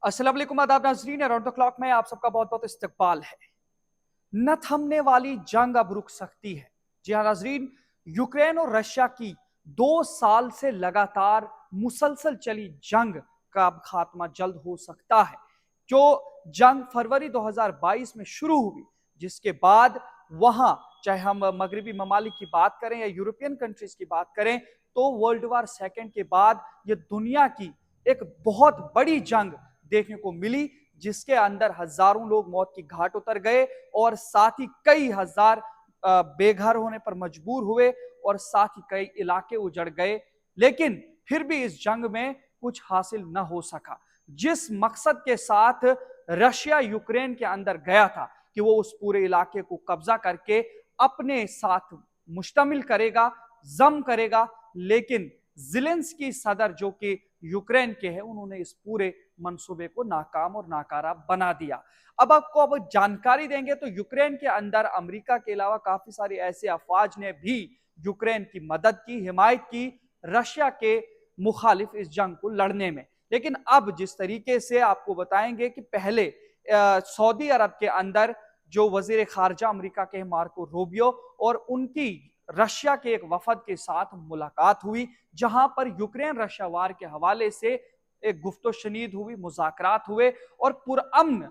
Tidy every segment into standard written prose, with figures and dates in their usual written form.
अस्सलाम वालेकुम, आदाब नाज़रीन। अराउंड द क्लॉक में आप सबका बहुत बहुत इस्तकबाल है। न थमने वाली जंग अब रुक सकती है। जी हाँ नाज़रीन, यूक्रेन और रशिया की 2 साल से लगातार मुसलसल चली जंग का अब खात्मा जल्द हो सकता है। जो जंग फरवरी 2022 में शुरू हुई, जिसके बाद वहां चाहे हम मगरबी ममालिक की बात करें या यूरोपियन कंट्रीज की बात करें, तो वर्ल्ड वार सेकेंड के बाद ये दुनिया की एक बहुत बड़ी जंग देखने को मिली, जिसके अंदर हजारों लोग मौत की घाट उतर गए और साथ ही कई हजार बेघर होने पर मजबूर हुए और साथ ही कई इलाके उजड़ गए। लेकिन फिर भी इस जंग में कुछ हासिल न हो सका। जिस मकसद के साथ रशिया यूक्रेन के अंदर गया था कि वो उस पूरे इलाके को कब्जा करके अपने साथ मुश्तमिल करेगा, जम करेगा, लेकिन ज़ेलेंस्की सदर जो कि यूक्रेन के हैं, उन्होंने इस पूरे मंसूबे को नाकाम और नाकारा बना दिया। अब जानकारी देंगे तो यूक्रेन के अंदर अमेरिका के अलावा काफी सारी ऐसे अफवाज ने भी यूक्रेन की मदद की, हिमायत की रशिया के मुखालिफ इस जंग को लड़ने में। लेकिन अब जिस तरीके से आपको बताएंगे कि पहले सऊदी अरब के अंदर जो वजीर खारजा अमेरिका के मार्को रूबियो और उनकी रशिया के एक वफद के साथ मुलाकात हुई, जहां पर यूक्रेन रशिया वार के हवाले से एक गुफ्तो शनीद हुई, मुज़ाकरात हुए और पुरअमन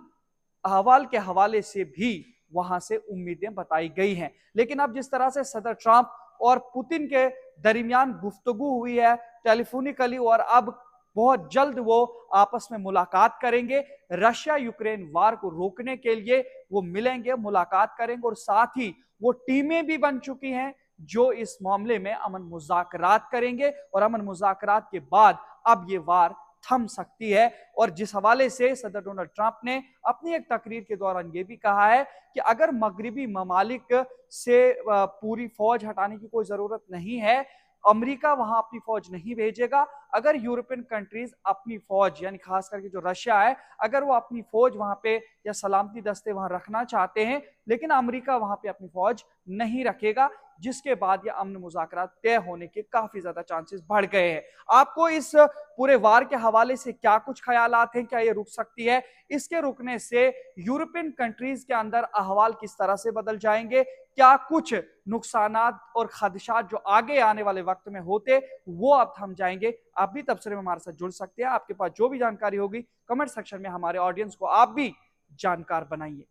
अहवाल के हवाले से भी वहां से उम्मीदें बताई गई हैं। लेकिन अब जिस तरह से सदर ट्रंप और पुतिन के दरमियान गुफ्तगू हुई है टेलीफोनिकली, और अब बहुत जल्द वो आपस में मुलाकात करेंगे, रशिया यूक्रेन वार को रोकने के लिए वो मिलेंगे, मुलाकात करेंगे और साथ ही वो टीमें भी बन चुकी हैं जो इस मामले में अमन मुज़ाकरात करेंगे और अमन मुज़ाकरात के बाद अब ये वार थम सकती है। और जिस हवाले से सदर डोनाल्ड ट्रंप ने अपनी एक तकरीर के दौरान यह भी कहा है कि अगर मगरबी ममालिक से पूरी फौज हटाने की कोई जरूरत नहीं है, अमेरिका वहां अपनी फौज नहीं भेजेगा। अगर यूरोपियन कंट्रीज अपनी फौज यानी खास करके जो रशिया है, अगर वो अपनी फौज वहां पे या सलामती दस्ते वहां रखना चाहते हैं, लेकिन अमेरिका वहां पे अपनी फौज नहीं रखेगा, जिसके बाद यह अमन मुज़ाकरात तय होने के काफी ज्यादा चांसेस बढ़ गए हैं। आपको इस पूरे वार के हवाले से क्या कुछ ख्यालात हैं? क्या ये रुक सकती है? इसके रुकने से यूरोपियन कंट्रीज के अंदर अहवाल किस तरह से बदल जाएंगे? क्या कुछ नुकसानात और खदशात जो आगे आने वाले वक्त में होते वो अब थम जाएंगे? आप भी तबसरे में हमारे साथ जुड़ सकते हैं। आपके पास जो भी जानकारी होगी कमेंट सेक्शन में हमारे ऑडियंस को आप भी जानकार बनाइए।